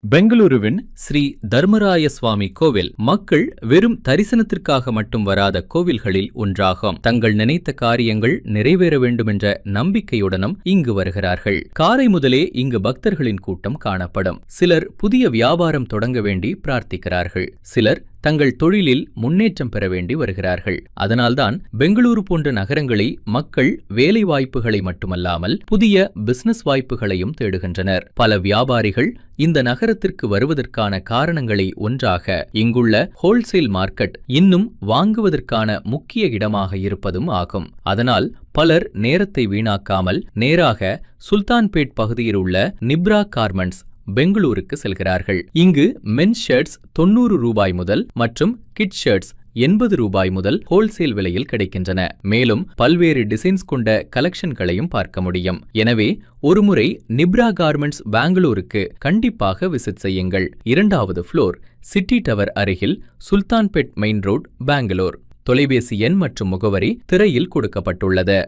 பெங்களூருவின் ஸ்ரீ தர்மராய சுவாமி கோவில் மக்கள் வெறும் தரிசனத்திற்காக மட்டும் வராத கோவில்களில் ஒன்றாகும். தங்கள் நினைத்த காரியங்கள் நிறைவேற வேண்டுமென்ற நம்பிக்கையுடனும் இங்கு வருகிறார்கள். காலை முதலே இங்கு பக்தர்களின் கூட்டம் காணப்படும். சிலர் புதிய வியாபாரம் தொடங்க வேண்டி பிரார்த்திக்கிறார்கள். சிலர் தங்கள் தொழிலில் முன்னேற்றம் பெற வேண்டி வருகிறார்கள். அதனால்தான் பெங்களூரு போன்ற நகரங்களை மக்கள் வேலை வாய்ப்புகளை மட்டுமல்லாமல் புதிய பிசினஸ் வாய்ப்புகளையும் தேடுகின்றனர். பல வியாபாரிகள் இந்த நகரத்திற்கு வருவதற்கான காரணங்களை ஒன்றாக இங்குள்ள ஹோல்சேல் மார்க்கெட் இன்னும் வாங்குவதற்கான முக்கிய இடமாக இருப்பதும் ஆகும். அதனால் பலர் நேரத்தை வீணாக்காமல் நேராக சுல்தான்பேட் பகுதியில் உள்ள நிப்ரா கார்மெண்ட்ஸ் பெங்களூருக்கு செல்கிறார்கள். இங்கு மென்ஸ் ஷர்ட்ஸ் 90 ரூபாய் முதல் மற்றும் கிட் ஷர்ட்ஸ் 80 ரூபாய் முதல் ஹோல்சேல் விலையில் கிடைக்கின்றன. மேலும் பல்வேறு டிசைன்ஸ் கொண்ட கலெக்ஷன்களையும் பார்க்க முடியும். எனவே ஒருமுறை நிப்ரா கார்மெண்ட்ஸ் பெங்களூருக்கு கண்டிப்பாக விசிட் செய்யுங்கள். 2வது ஃப்ளோர், சிட்டி டவர் அருகில், சுல்தான்பேட் மெயின் ரோட், பெங்களூர். தொலைபேசி எண் மற்றும் முகவரி திரையில் கொடுக்கப்பட்டுள்ளது.